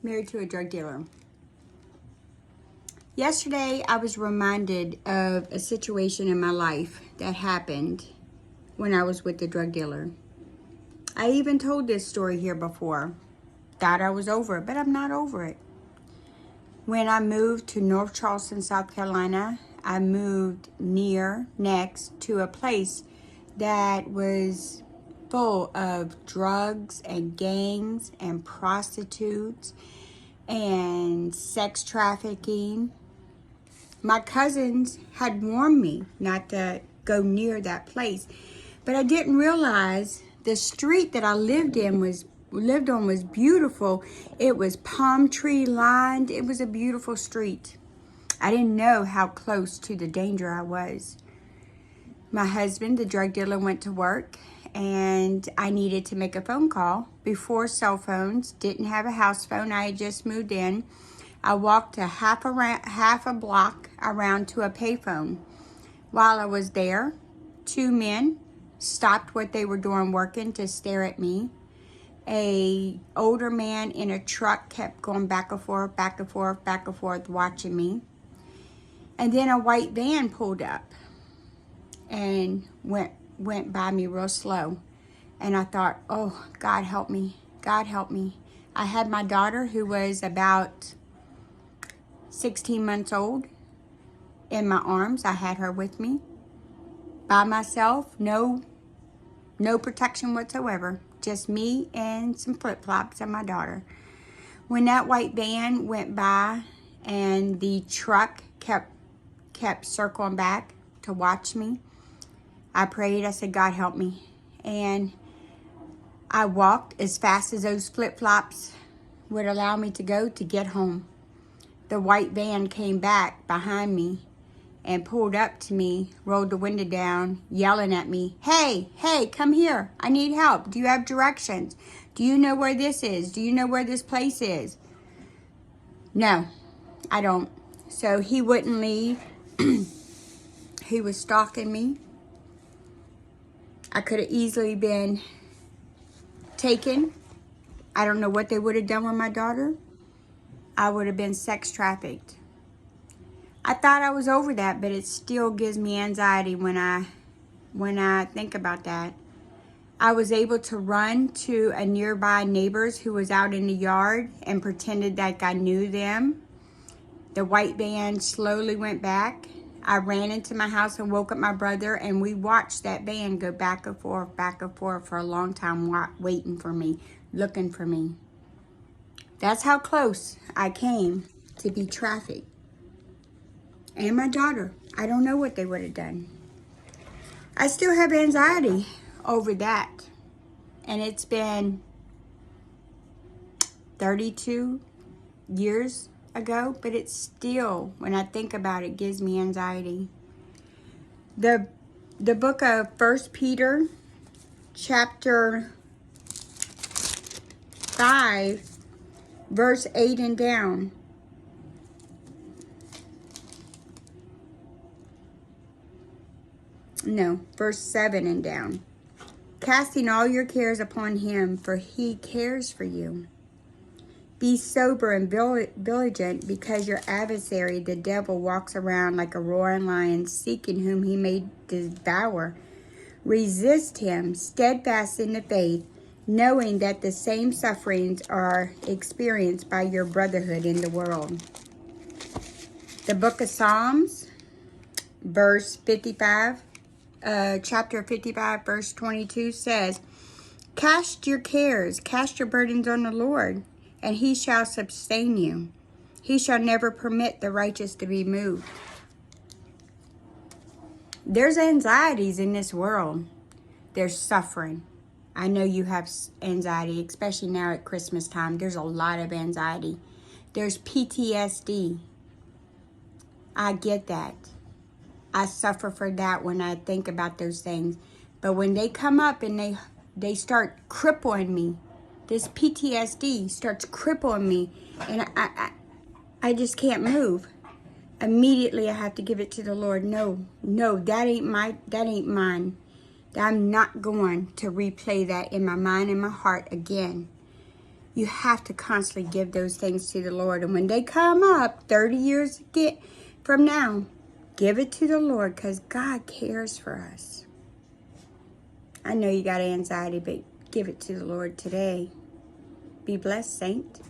married to a drug dealer. Yesterday, I was reminded of a situation in my life that happened when I was with the drug dealer. I even told this story here before. Thought I was over it, but I'm not over it. When I moved to North Charleston, South Carolina, I moved next to a place that was full of drugs and gangs and prostitutes and sex trafficking. My cousins had warned me not to go near that place, but I didn't realize the street that I lived on was beautiful. It was palm tree lined. It was a beautiful street. I didn't know how close to the danger I was. My husband, the drug dealer, went to work, and I needed to make a phone call. Before cell phones, didn't have a house phone. I had just moved in. I walked a half a block around to a payphone. While I was there, two men stopped what they were doing working to stare at me. A older man in a truck kept going back and forth, back and forth, back and forth, watching me. And then a white van pulled up and went by me real slow. And I thought, oh, God help me. God help me. I had my daughter, who was about 16 months old, in my arms. I had her with me by myself. No protection whatsoever. Just me and some flip-flops and my daughter. When that white van went by and the truck kept circling back to watch me, I prayed. I said, God help me. And I walked as fast as those flip-flops would allow me to go to get home. The white van came back behind me and pulled up to me, rolled the window down, yelling at me, hey, come here. I need help. Do you have directions? Do you know where this is? Do you know where this place is? No, I don't. So he wouldn't leave. He was stalking me. I could have easily been taken. I don't know what they would have done with my daughter. I would have been sex trafficked. I thought I was over that, but it still gives me anxiety when I think about that. I was able to run to a nearby neighbor's who was out in the yard and pretended like I knew them. The white van slowly went back. I ran into my house and woke up my brother, and we watched that van go back and forth for a long time, waiting for me, looking for me. That's how close I came to be trafficked. And my daughter, I don't know what they would have done. I still have anxiety over that. And it's been 32 years ago, but it's still, when I think about it, gives me anxiety. The book of 1 Peter, chapter 5, verse 8 and down. No, verse 7 and down. Casting all your cares upon him, for he cares for you. Be sober and vigilant, because your adversary, the devil, walks around like a roaring lion, seeking whom he may devour. Resist him, steadfast in the faith, knowing that the same sufferings are experienced by your brotherhood in the world. The book of Psalms, chapter 55, verse 22 says, cast your burdens on the Lord, and he shall sustain you. He shall never permit the righteous to be moved. There's anxieties in this world. There's suffering. I know you have anxiety, especially now at Christmas time. There's a lot of anxiety. There's P.T.S.D. I get that. I suffer for that when I think about those things. But when they come up and they start crippling me, this P.T.S.D. starts crippling me, and I just can't move. Immediately I have to give it to the Lord. No, that ain't mine. I'm not going to replay that in my mind and my heart again. You have to constantly give those things to the Lord. And when they come up 30 years from now, give it to the Lord, because God cares for us. I know you got anxiety, but give it to the Lord today. Be blessed, saint.